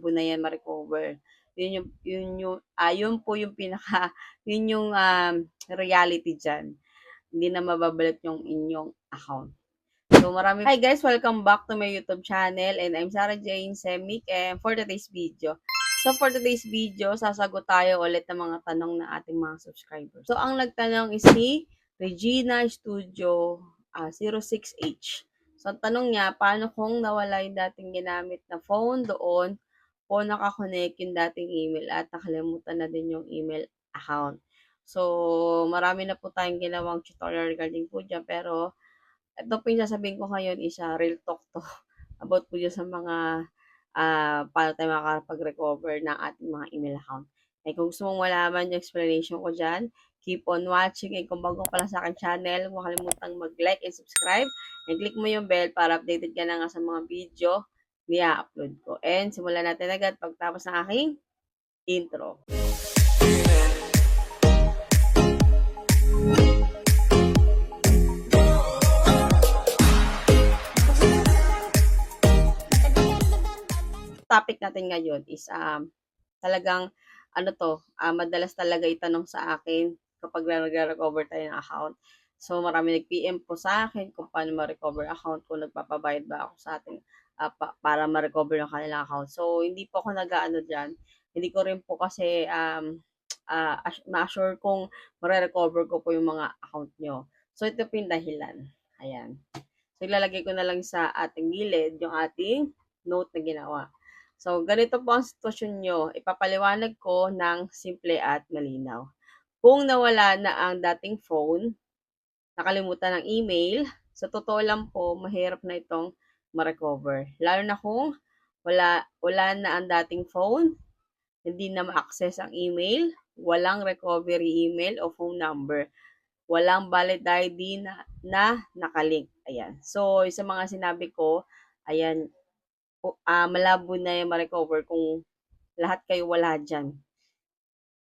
malabo na yan ma-recover. Yun po yung yun yung reality dyan. Hindi na mababalik yung inyong account. So, Hi guys! Welcome back to my YouTube channel and I'm Sarah Jane Semik and for today's video. So, for today's video, sasagot tayo ulit ng mga tanong ng ating mga subscribers. So, ang nagtanong is si Regina Studio 06H. So, ang tanong niya, paano kung nawala yung dating ginamit na phone doon o nakakonect yung dating email at nakalimutan na din yung email account. So, marami na po tayong ginawang tutorial regarding po dyan, pero ito po yung sasabihin ko ngayon is real talk to about po dyan sa mga paano tayo makakapag-recover ng ating mga email account. Eh, kung gusto mong malaman yung explanation ko dyan, keep on watching. And kung bago pa lang sa akin channel, huwag kalimutang mag-like and subscribe. And click mo yung bell para updated ka na nga sa mga video na upload ko. And simulan natin agad pagtapos ng aking intro. Topic natin ngayon is talagang madalas talaga itanong sa akin kapag nag-recover tayo ng account. So, marami nag-PM po sa akin kung paano ma-recover account, kung nagpapabayad ba ako sa ating para ma-recover yung kanilang account. So, hindi po ako nag-aano dyan. Hindi ko rin po kasi ma-assure kung ma-recover ko po yung mga account nyo. So, ito po yung dahilan. Ayan. So, ilalagay ko na lang sa ating gilid yung ating note na ginawa. So, ganito po ang sitwasyon nyo. Ipapaliwanag ko ng simple at malinaw. Kung nawala na ang dating phone, nakalimutan ng email, sa totoo lang po, mahirap na itong ma-recover. Lalo na kung wala na ang dating phone, hindi na ma-access ang email, walang recovery email o phone number, walang valid ID na nakalink. Ayan. So, sa mga sinabi ko, ayan, malabo na yung ma-recover kung lahat kayo wala dyan.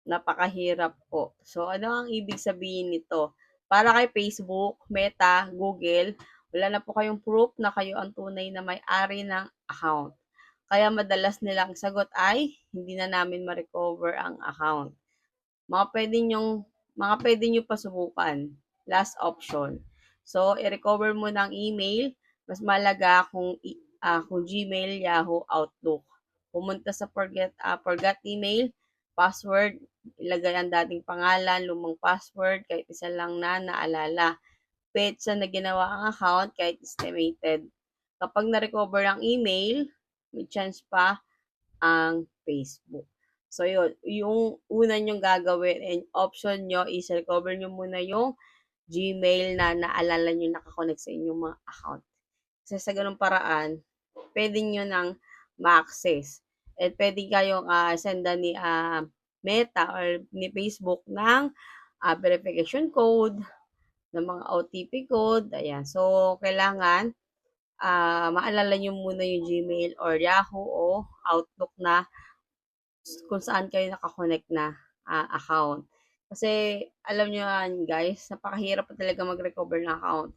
Napakahirap po. So, ano ang ibig sabihin nito? Para kay Facebook, Meta, Google, wala na po kayong proof na kayo ang tunay na may-ari ng account. Kaya madalas nilang sagot ay, hindi na namin ma-recover ang account. Mga pwede nyo pasubukan. Last option. So, i-recover mo ng email, mas malaga kung Gmail, Yahoo, Outlook. Pumunta sa forgot email, password, ilagay ang dating pangalan, lumang password, kahit isa lang na naalala. Petsa na ginawa ang account, kahit estimated. Kapag na-recover ang email, may chance pa ang Facebook. So, yun. Yung una nyong gagawin and option nyo is recover nyo muna yung Gmail na naalala nyo nakakonect sa inyong mga account. Kasi sa ganung paraan, pwede nyo nang ma-access. At pwede kayong senda ni Meta or ni Facebook ng verification code, ng mga OTP code. Ayan. So, kailangan maalala nyo muna yung Gmail or Yahoo o Outlook na kung saan kayo nakakonect na account. Kasi, alam nyo yan guys, napakahirap pa talaga mag-recover ng account.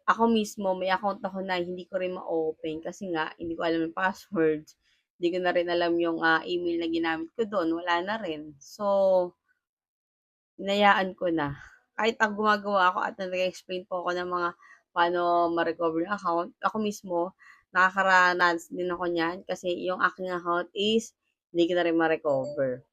Ako mismo, may account ako na hindi ko rin ma-open kasi nga, hindi ko alam yung password. Hindi ko na rin alam yung email na ginamit ko doon. Wala na rin. So, inayaan ko na. Kahit ang gumagawa ako at nag-explain po ako ng mga paano ma-recover yung account, ako mismo, nakakaranas din ako niyan kasi yung aking account is hindi ko na rin ma-recover.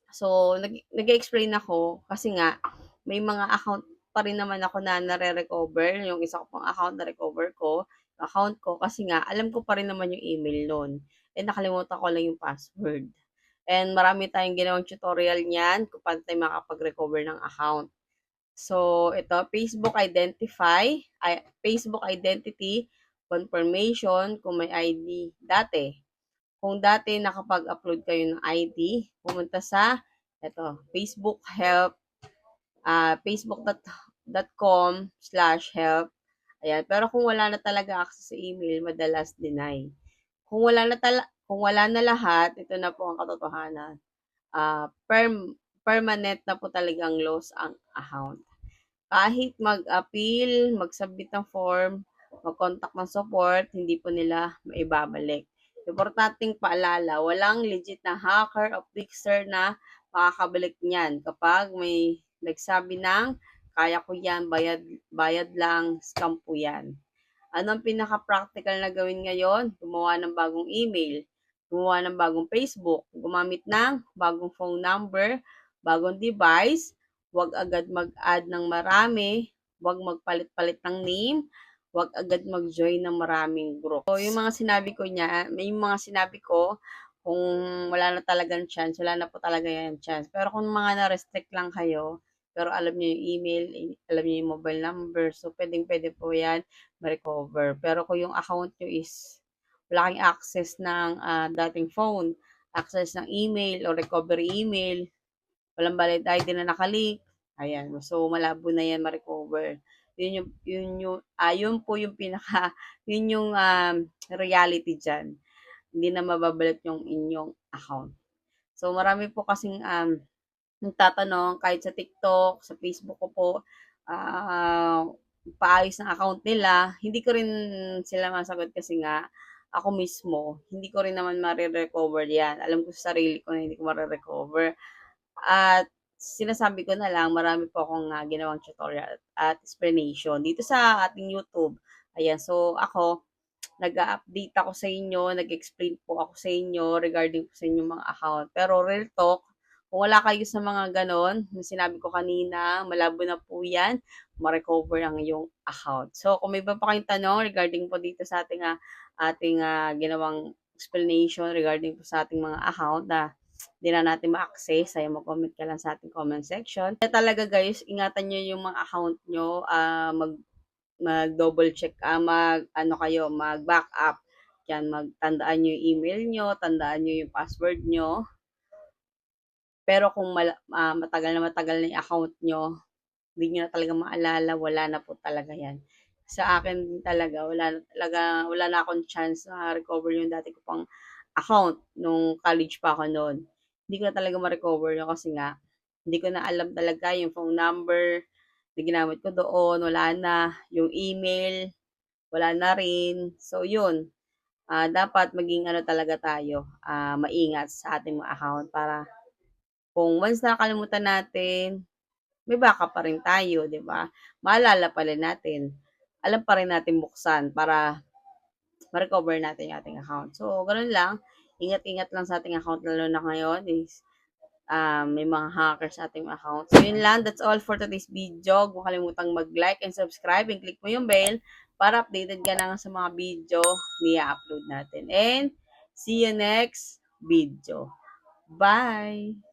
So, nag-explain ako kasi nga, may mga account pa rin naman ako na nare-recover. Yung isa ko pang account na-recover ko, account ko, kasi nga, alam ko pa rin naman yung email nun. And nakalimutan ko lang yung password. And marami tayong ginawang tutorial niyan kung paano tayo makapag-recover ng account. So, ito, Facebook Identity Confirmation kung may ID dati. Kung dati nakapag-upload kayo ng ID, pumunta sa Facebook Help, facebook.com/help. Ayan. Pero kung wala na talaga access sa email, madalas deny. Kung wala na lahat, ito na po ang katotohanan. Permanent na po talagang loss ang account. Kahit mag-appeal, mag-submit ng form, mag-contact ng support, hindi po nila maibabalik. Importanteng paalala, walang legit na hacker o fixer na makakabalik niyan kapag may nagsabi ng kaya ko yan, bayad, bayad lang, scam po yan. Ano ang pinaka-practical na gawin ngayon? Gumawa ng bagong email, gumawa ng bagong Facebook, gumamit ng bagong phone number, bagong device, huwag agad mag-add ng marami, huwag magpalit-palit ng name, huwag agad mag-join ng maraming group. So, yung mga sinabi ko niya, may mga sinabi ko, kung wala na talagang chance, wala na po talaga yan chance. Pero kung mga na-restrict lang kayo, pero alam niyo yung email, alam niyo yung mobile number, so pwedeng-pwede po yan ma-recover. Pero kung yung account nyo is wala kang access ng dating phone, access ng email o recovery email, walang valid ID na nakalink, ayan, so malabo na yan ma-recover. Yun po yung pinaka, yun yung reality dyan. Hindi na mababalik yung inyong account. So marami po kasing nagtatanong kahit sa TikTok, sa Facebook ko po, paayos ng account nila, hindi ko rin sila masagot kasi nga, ako mismo, hindi ko rin naman marirecover yan. Alam ko sa sarili ko na hindi ko marirecover. At sinasabi ko na lang, marami po akong ginawang tutorial at explanation dito sa ating YouTube. Ayan, so ako, nag-update ako sa inyo, nag-explain po ako sa inyo regarding po sa inyong mga account. Pero real talk, kung wala kayo sa mga ganon, na sinabi ko kanina, malabo na po yan, ma-recover ang iyong account. So, kung may iba pa kayong tanong regarding po dito sa ating ginawang explanation regarding po sa ating mga account na hindi na natin ma-access, ay mag-comment ka lang sa ating comment section. Kaya talaga guys, ingatan nyo yung mga account nyo, mag-double check, mag-ano kayo, mag-backup. Yan, magtandaan nyo yung email nyo, tandaan nyo yung password nyo. Pero kung matagal na yung account nyo, hindi nyo na talaga maalala, wala na po talaga yan. Sa akin talaga, wala na akong chance na recover yung dati ko pang account nung college pa ako noon. Hindi ko na talaga ma-recover yun kasi nga, hindi ko na alam talaga yung phone number na ginamit ko doon, wala na. Yung email, wala na rin. So, yun. Dapat maging ano talaga tayo, maingat sa ating mga account para kung once nakalimutan natin, may backup pa rin tayo, di ba? Maalala pa rin natin. Alam pa rin natin buksan para ma-recover natin yung ating account. So, ganun lang. Ingat-ingat lang sa ating account lalo na ngayon is may mga hackers sa ating account. So, yun lang. That's all for today's video. Huwag kalimutang mag-like and subscribe and click mo yung bell para updated ka na sa mga video na upload natin. And see you next video. Bye!